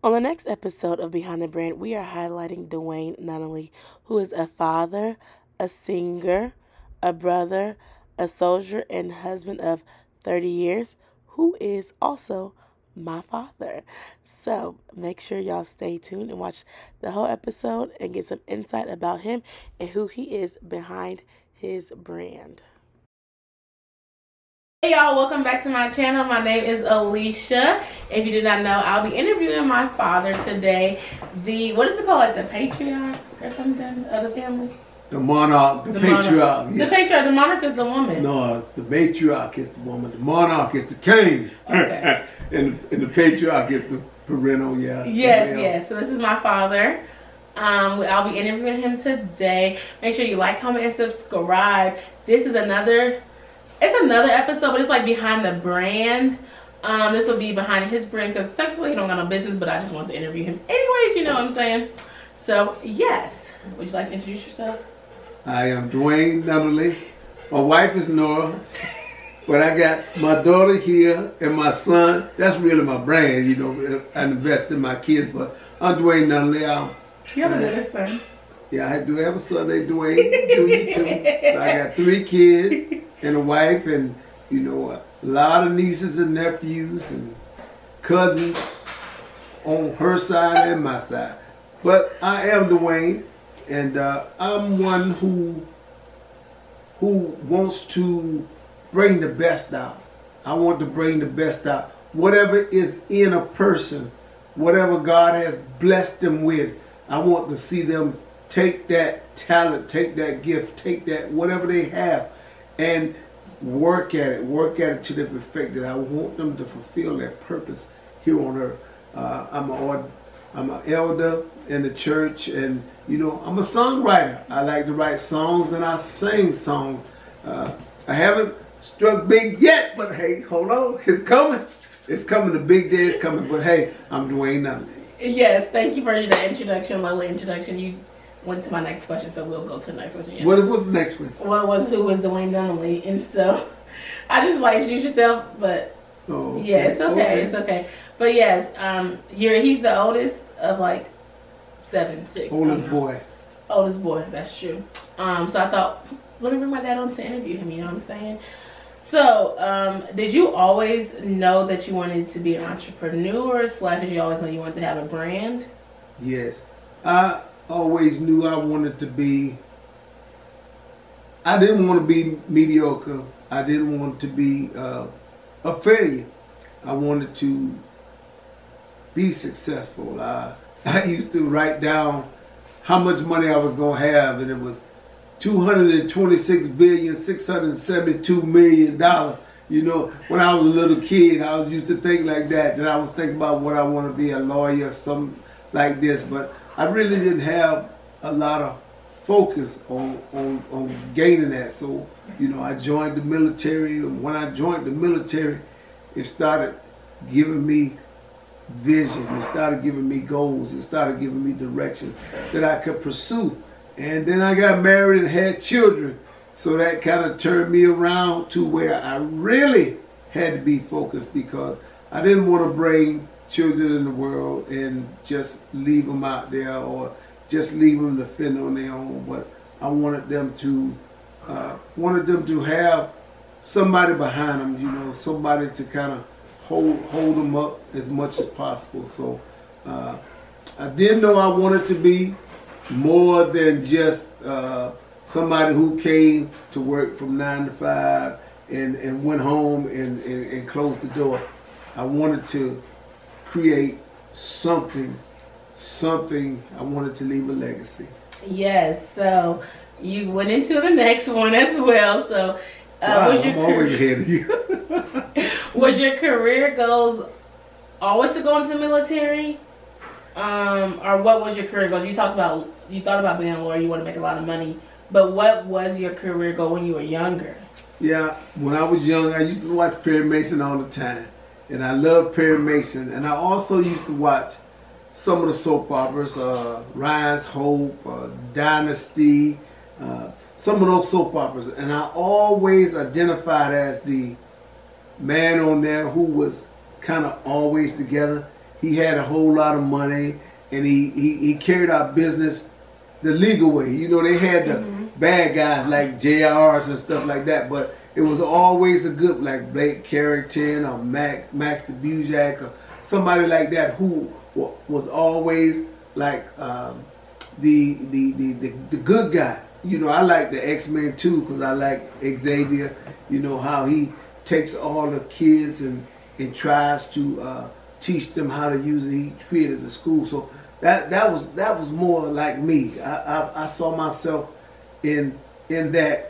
On the next episode of Behind the Brand, we are highlighting Duane Nunnally, who is a father, a singer, a brother, a soldier, and husband of 30 years, who is also my father. So make sure y'all stay tuned and watch the whole episode and get some insight about him and who he is behind his brand. Hey y'all, welcome back to my channel. My name is Alieshia. If you did not know, I'll be interviewing my father today. What is it called? Like the patriarch or something of the family? The monarch, the patriarch. Yes. The patriarch, the monarch is the woman. No, the matriarch is the woman. The monarch is the king. Okay. and the patriarch is the parental, yeah. Yes. So this is my father. I'll be interviewing him today. Make sure you like, comment, and subscribe. This is another episode, but it's like behind the brand. This will be behind his brand because technically he don't got no business, but I just want to interview him anyways, you know what I'm saying? So, yes. Would you like to introduce yourself? I am Duane Nunnally. My wife is Nora, but I got my daughter here and my son. That's really my brand, you know. I invest in my kids, but I'm Duane Nunnally. You have another son? Yeah, I do have a son named Duane Jr. too. So I got 3 kids and a wife, and you know, a lot of nieces and nephews and cousins on her side and my side. But I am Duane, and I'm one who wants to bring the best out. I want to bring the best out. Whatever is in a person, whatever God has blessed them with, I want to see them take that talent, take that gift, take that whatever they have, and work at it to the perfected. I want them to fulfill their purpose here on earth. I'm an elder in the church, and you know, I'm a songwriter. I like to write songs and I sing songs. I haven't struck big yet, but hey, hold on, it's coming. It's coming. The big day is coming. But hey, I'm Duane Nunnally. Yes, thank you for that introduction, lovely introduction. You went to my next question, so we'll go to the next question. What's the next question? Who was Duane Nunnally? And so I just like introduce yourself, but okay. Yeah, it's okay. It's okay. But yes, he's the oldest of like 7, 6. Oldest boy. Oldest boy, that's true. So I thought, let me bring my dad on to interview him, you know what I'm saying? So, did you always know that you wanted to be an entrepreneur, / did you always know you wanted to have a brand? Yes. I always knew I wanted to be, I didn't want to be mediocre. I didn't want to be a failure. I wanted to be successful. I used to write down how much money I was going to have, and it was $226,672,000,000. You know, when I was a little kid, I used to think like that. Then I was thinking about what I want to be, a lawyer, something like this. But I really didn't have a lot of focus on gaining that. So, you know, I joined the military. And when I joined the military, it started giving me vision. It started giving me goals. It started giving me direction that I could pursue. And then I got married and had children. So that kind of turned me around to where I really had to be focused, because I didn't want to bring children in the world and just leave them out there or just leave them to fend on their own. But I wanted them to have somebody behind them, you know, somebody to kind of hold them up as much as possible. So I did know I wanted to be more than just somebody who came to work from 9 to 5 and went home and closed the door. I wanted to create something. I wanted to leave a legacy. Yes, so you went into the next one as well. So wow, I'm always ahead of you. Was your career goals always to go into the military? Or what was your career goals? You thought about being a lawyer, you want to make a lot of money, but what was your career goal when you were younger? Yeah, when I was young, I used to watch Perry Mason all the time, and I loved Perry Mason, and I also used to watch some of the soap operas, Ryan's Hope, Dynasty, some of those soap operas, and I always identified as the man on there who was kind of always together. he had a whole lot of money, and he carried out business the legal way. You know, they had the bad guys like JRs and stuff like that, but it was always a good, like Blake Carrington or Max the Buzak or somebody like that who was always like the good guy. You know, I like the X-Men too because I like Xavier. You know how he takes all the kids and tries to teach them how to use it. He created a school, so that was more like me. I saw myself in that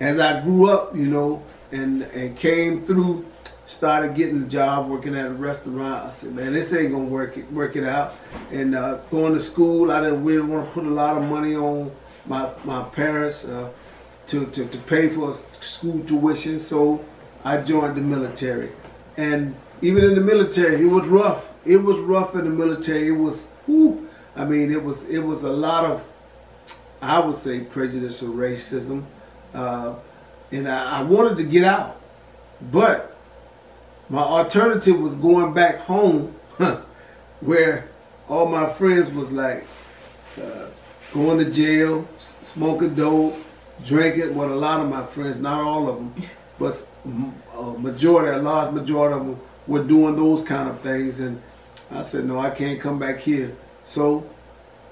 as I grew up, you know, and came through, started getting a job working at a restaurant. I said, man, this ain't gonna work it out. And going to school, I didn't really want to put a lot of money on my parents to pay for school tuition, so I joined the military. And even in the military, it was rough. It was rough in the military. It was, whew, I mean, it was a lot of, I would say, prejudice or racism. And I wanted to get out, but my alternative was going back home, where all my friends was like going to jail, smoking dope, drinking. Well, a lot of my friends, not all of them, but a large majority of them were doing those kind of things. And I said, no, I can't come back here. So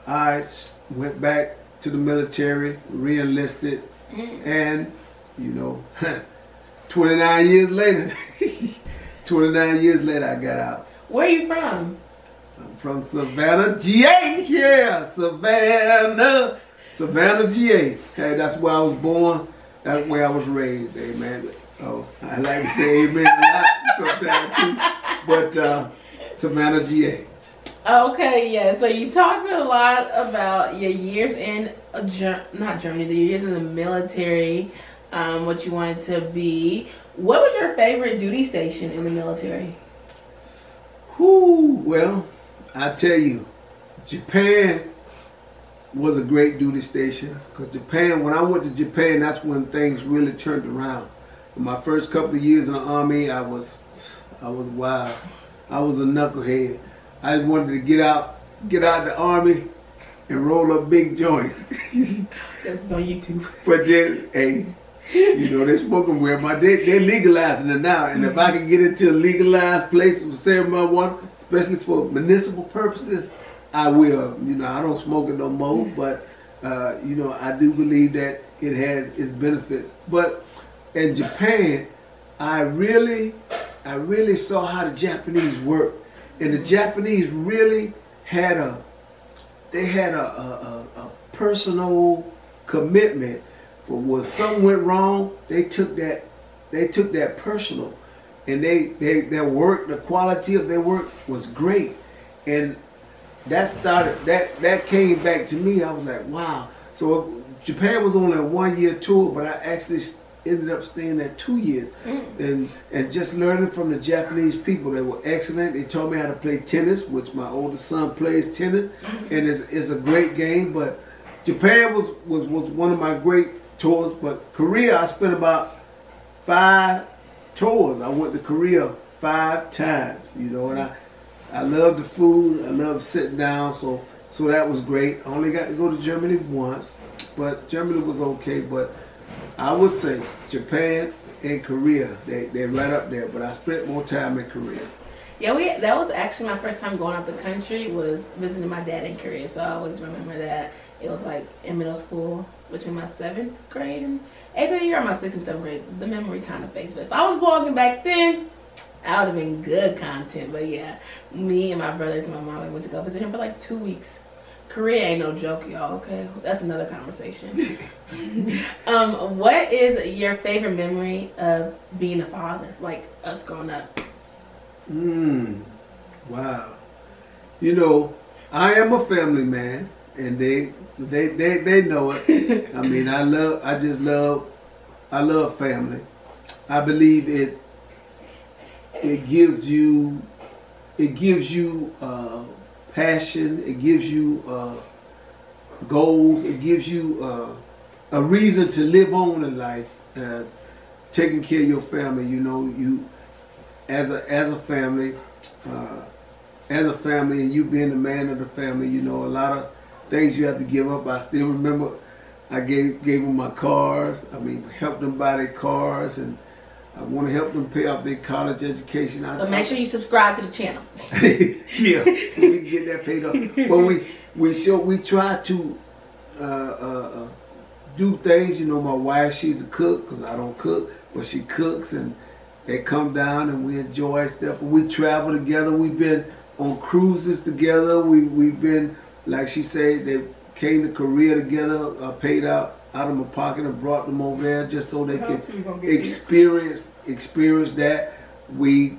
I went back to the military, re-enlisted, and you know, 29 years later, 29 years later, I got out. Where are you from? I'm from Savannah, GA. Yeah, Savannah, GA. Hey, that's where I was born. That's where I was raised. Amen. Oh, I like to say amen a lot sometimes too. But Savannah, GA. Okay, yeah. So you talked a lot about your years in not Germany, the years in the military, what you wanted to be. What was your favorite duty station in the military? Well, I tell you, Japan was a great duty station because Japan. When I went to Japan, that's when things really turned around. In my first couple of years in the Army, I was wild. I was a knucklehead. I wanted to get out the Army and roll up big joints. That's on YouTube. But then, hey, you know, they're smoking where they're legalizing it now. And if I can get into a legalized place for ceremony, especially for municipal purposes, I will. You know, I don't smoke it no more, but you know, I do believe that it has its benefits. But in Japan, I really saw how the Japanese work. And the Japanese really had a personal commitment. For when something went wrong, they took that personal, and their work, the quality of their work was great, and that came back to me. I was like, wow. So Japan was only a 1-year tour, but I actually ended up staying there 2 years, and just learning from the Japanese people. They were excellent. They taught me how to play tennis, which my oldest son plays tennis, and it's a great game. But Japan was one of my great tours. But Korea, I spent about 5 tours. I went to Korea 5 times, you know, and I love the food. I love sitting down, so that was great. I only got to go to Germany once, but Germany was okay. But I would say Japan and Korea, they're right up there. But I spent more time in Korea. Yeah, that was actually my first time going out the country, was visiting my dad in Korea. So I always remember that. It was like in middle school, between my 7th grade and 8th year, or my 6th and 7th grade. The memory kind of fades. But if I was vlogging back then, I would have been good content. But yeah, me and my brothers and my mom, we went to go visit him for like 2 weeks. Korea ain't no joke, y'all. Okay, that's another conversation. What is your favorite memory of being a father, like us growing up? Wow. You know, I am a family man, and they know it. I mean, I love family. I believe it gives you passion. It gives you goals. It gives you a reason to live on in life. Taking care of your family. You know, you as a family, as a family, and you being the man of the family, you know, a lot of things you have to give up. I still remember I gave them my cars. I mean, helped them buy their cars, and I want to help them pay off their college education. So make sure you subscribe to the channel. Yeah, so we can get that paid off. But we try to do things. You know, my wife, she's a cook because I don't cook, but she cooks, and they come down and we enjoy stuff. And we travel together. We've been on cruises together. We've been, like she said, they came to Korea together. I paid out of my pocket and brought them over there just so they could experience that. We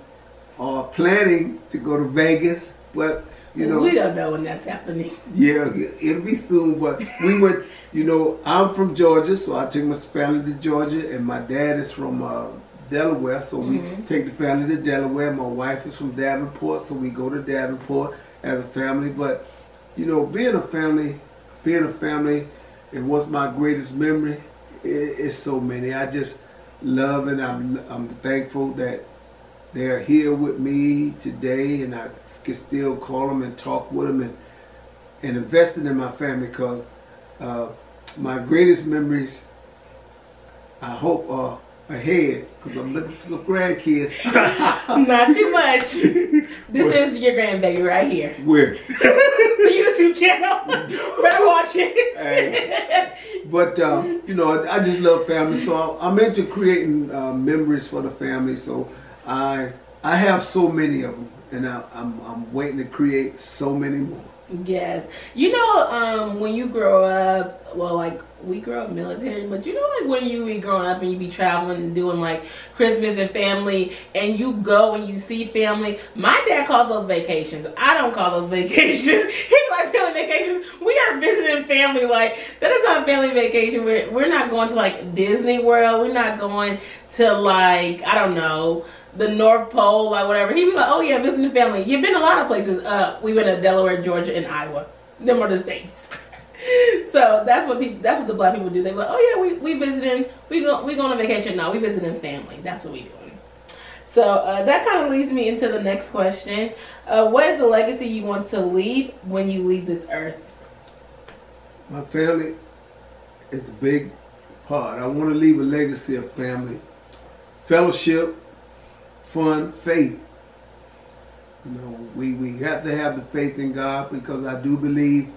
are planning to go to Vegas, but you know, we don't know when that's happening. Yeah, it'll be soon. But we went. You know, I'm from Georgia, so I take my family to Georgia, and my dad is from Delaware, so we take the family to Delaware. My wife is from Davenport, so we go to Davenport as a family. But you know, being a family, and what's my greatest memory? It's so many. I just love, and I'm thankful that they're here with me today, and I can still call them and talk with them and investing in my family, because my greatest memories, I hope, are ahead, because I'm looking for some grandkids. Not too much. This is your grandbaby right here. Where? The YouTube channel. Better watch it. But you know, I just love family, so I'm into creating memories for the family. So I have so many of them, and I'm waiting to create so many more. Yes. You know, when you grow up, well, like, we grow up military, but you know, like, when you be growing up and you be traveling and doing, like, Christmas and family, and you go and you see family, my dad calls those vacations. I don't call those vacations. He like family vacations. We are visiting family. Like, that is not family vacation. We're not going to, like, Disney World. We're not going to, like, I don't know, the North Pole, like whatever. He'd be like, oh yeah, visiting family. You've been a lot of places. We went to Delaware, Georgia, and Iowa. Them are the states. So that's what the black people do. They're like, oh yeah, we visiting, we going on vacation. No, we visiting family. That's what we doing. So that kind of leads me into the next question. What is the legacy you want to leave when you leave this earth? My family is a big part. I want to leave a legacy of family, fellowship, fun, faith. You know, we have to have the faith in God, because I do believe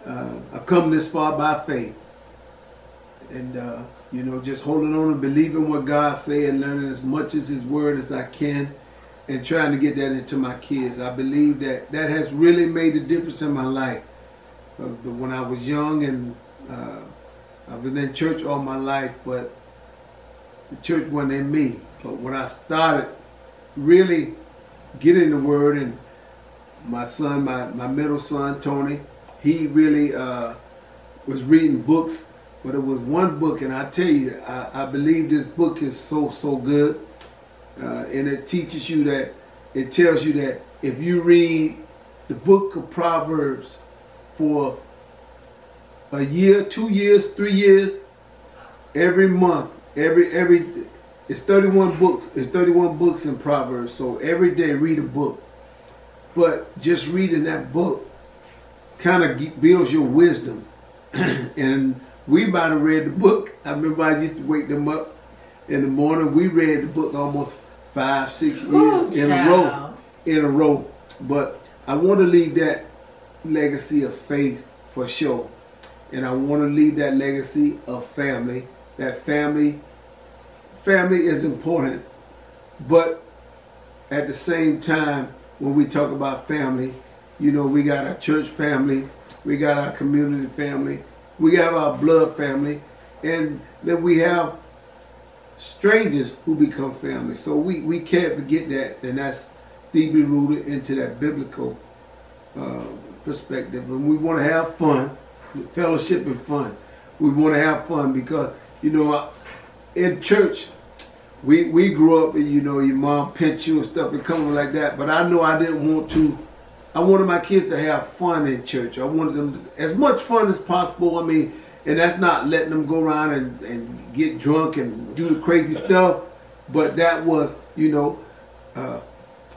I've come this far by faith. And you know, just holding on and believing what God say, and learning as much as His Word as I can, and trying to get that into my kids. I believe that has really made a difference in my life. When I was young, and I've been in church all my life, but the church wasn't in me. But when I started really getting the Word, and my son, my middle son, Tony, he really was reading books. But it was one book, and I tell you, I believe this book is so good. And it teaches you that, it tells you that if you read the book of Proverbs for a year, 2 years, 3 years, every month, it's 31 books. It's 31 books in Proverbs. So every day read a book. But just reading that book kind of builds your wisdom. And we might have read the book. I remember I used to wake them up in the morning. We read the book almost 5, 6 years in a row. But I want to leave that legacy of faith for sure. And I want to leave that legacy of family. That family is important. But at the same time, when we talk about family, you know, we got our church family, we got our community family, we have our blood family, and then we have strangers who become family. So we can't forget that, and that's deeply rooted into that biblical perspective. And we want to have fun, fellowship and fun. We want to have fun because, you know, in church, we grew up and, you know, your mom pinched you and stuff and coming like that. But I know I didn't want to. I wanted my kids to have fun in church. I wanted them to, as much fun as possible. I mean, and that's not letting them go around and get drunk and do the crazy stuff. But that was, you know,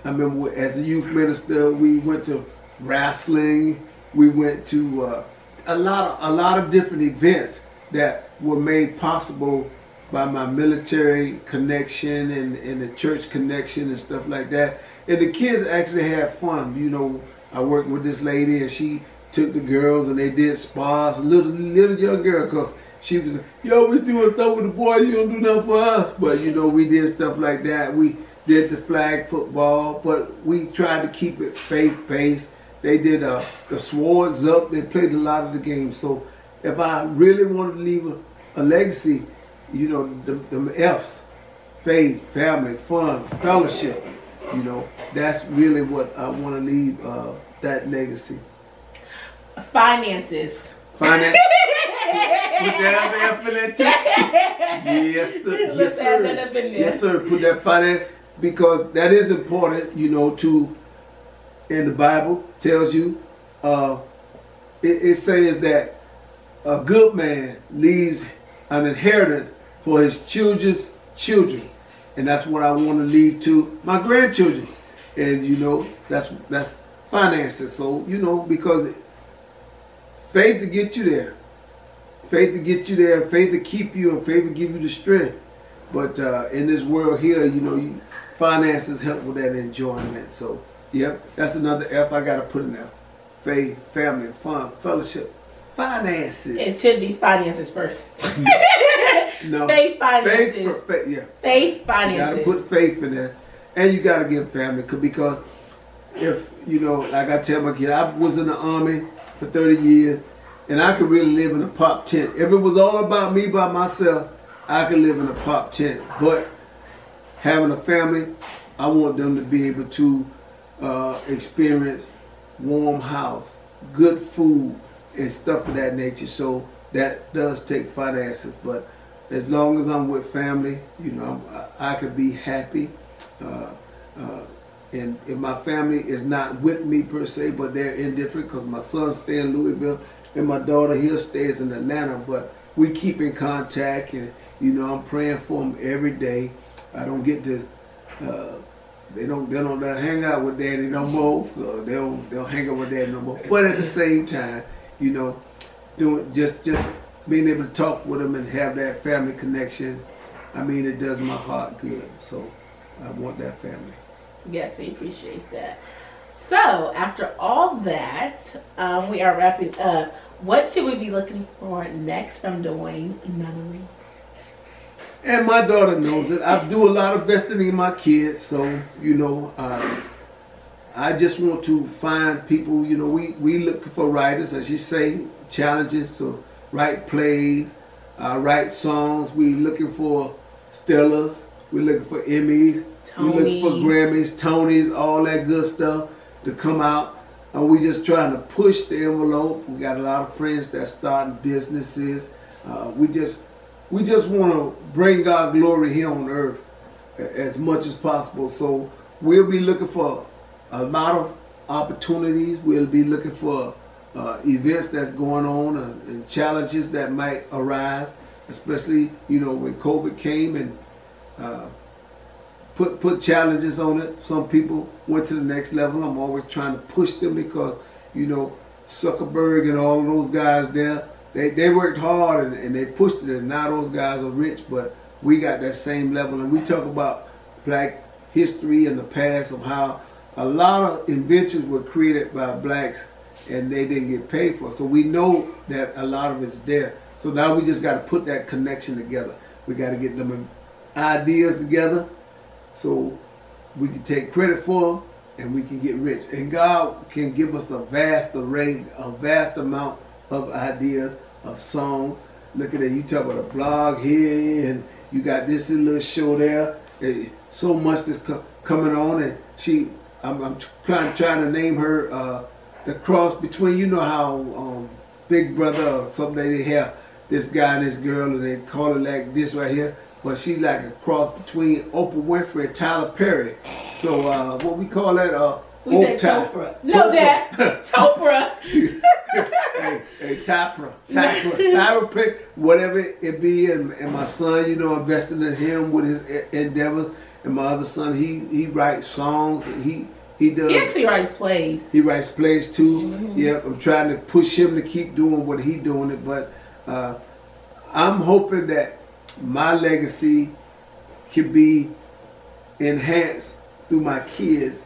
I remember as a youth minister, we went to wrestling. We went to a lot of different events that were made possible by my military connection and the church connection and stuff like that. And the kids actually had fun. You know, I worked with this lady and she took the girls and they did spas. A little young girl, because she was, you always doing stuff with the boys, you don't do nothing for us. But you know, we did stuff like that. We did the flag football, but we tried to keep it faith-based. They did the swords up. They played a lot of the games. So if I really wanted to leave a legacy, you know, the F's, faith, family, fun, fellowship, you know, that's really what I want to leave that legacy. Finances. Finance. Put that out there for that too. Yes, sir. Yes, sir. Yes, sir. Put that finance, because that is important, you know, to, in the Bible tells you, it says that a good man leaves an inheritance for his children's children. And that's what I want to leave to my grandchildren. And you know, that's finances. So, you know, because faith to get you there. Faith to get you there, faith to keep you, and faith to give you the strength. But in this world here, you know, finances help with that enjoyment. So, yep, that's another F I got to put in there. Faith, family, fun, fellowship, finances. It should be finances first. No. Faith, finances. Yeah. Faith, finances. You got to put faith in there. And you got to give family, because if, you know, like I tell my kids, I was in the Army for 30 years, and I could really live in a pop tent. If it was all about me by myself, I could live in a pop tent. But having a family, I want them to be able to experience warm house, good food, and stuff of that nature. So that does take finances. But as long as I'm with family, you know, I could be happy. And if my family is not with me per se, but they're indifferent, because my son stays in Louisville and my daughter here stays in Atlanta, but we keep in contact, and you know, I'm praying for them every day. I don't get to, they don't hang out with daddy no more. They don't hang out with daddy no more. But at the same time, you know, doing just being able to talk with them and have that family connection, I mean, it does my heart good. So I want that family. Yes, we appreciate that. So, after all that, we are wrapping up. What should we be looking for next from Duane Nunnally? And my daughter knows it. I do a lot of investing in my kids, so, you know, I just want to find people, you know, we look for writers, as you say, challenges to write plays, write songs. We looking for Stellas. We're looking for Emmys. We're looking for Grammys, Tonys, all that good stuff to come out. And we just trying to push the envelope. We got a lot of friends that starting businesses. We just want to bring God glory here on earth as much as possible. So we'll be looking for a lot of opportunities. We'll be looking for events that's going on and challenges that might arise, especially, you know, when COVID came and put challenges on it. Some people went to the next level. I'm always trying to push them, because, you know, Zuckerberg and all of those guys there, they worked hard and they pushed it, and now those guys are rich, but we got that same level. And we talk about black history in the past of how a lot of inventions were created by blacks and they didn't get paid for. So we know that a lot of it's there. So now we just got to put that connection together. We got to get them ideas together, so we can take credit for them and we can get rich. And God can give us a vast array, a vast amount of ideas, of songs. Look at it, you talk about a blog here, and you got this little show there. So much that's coming on, and I'm trying to name her the cross between, you know how Big Brother or something, they have this guy and this girl, and they call it like this right here. But she's like a cross between Oprah Winfrey and Tyler Perry. So what we call that? We said Topra. No, Dad. Topra. hey, Topra. Tyler Perry, whatever it be. And my son, you know, investing in him with his endeavors. And my other son, he writes songs. He does. He actually writes plays. He writes plays too. Mm-hmm. Yeah, I'm trying to push him to keep doing what he's doing it, but I'm hoping that my legacy can be enhanced through my kids,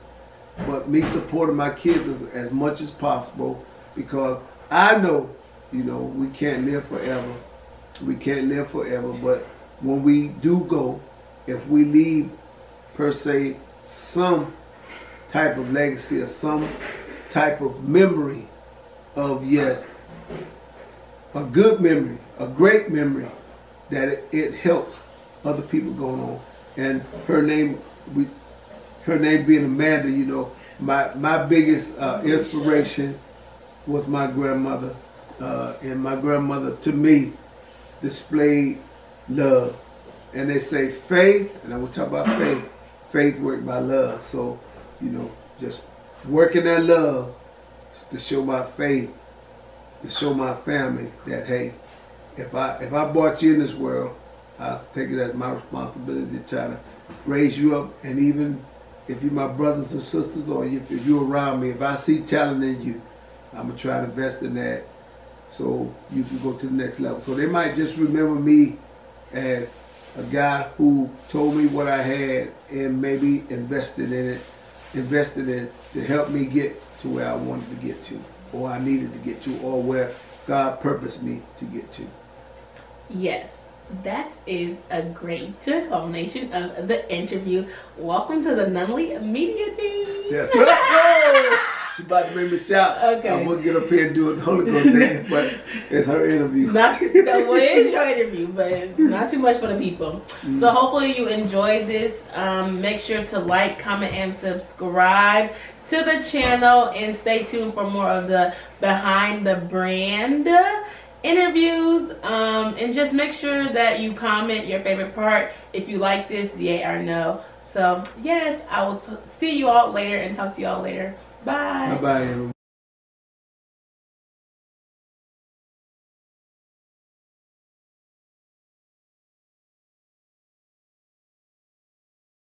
but me supporting my kids as much as possible, because I know, we can't live forever. We can't live forever, but when we do go, if we leave, per se, some type of legacy or some type of memory of, yes, a good memory, a great memory, that it helps other people going on. And her name being Amanda, my biggest inspiration was my grandmother. And my grandmother, to me, displayed love. And they say faith, and I will talk about faith worked by love. So, just working that love to show my faith, to show my family that, hey, if I brought you in this world, I take it as my responsibility to try to raise you up. And even if you're my brothers and sisters, or if you're around me, if I see talent in you, I'm going to try to invest in that so you can go to the next level. So they might just remember me as a guy who told me what I had and maybe invested in it to help me get to where I wanted to get to, or I needed to get to, or where God purposed me to get to. Yes, that is a great culmination of the interview. Welcome to the Nunnally Media Team. Yes. She about to make me shout. Okay. I'm going to get up here and do a Holy Ghost dance, but it's her interview. It is your interview, but not too much for the people. Mm-hmm. So hopefully you enjoyed this. Make sure to like, comment, and subscribe to the channel, and stay tuned for more of the Behind the Brand interviews. And just make sure that you comment your favorite part, if you like this, yay or no. So yes, I will see you all later and talk to you all later. Bye. Bye-bye, everyone.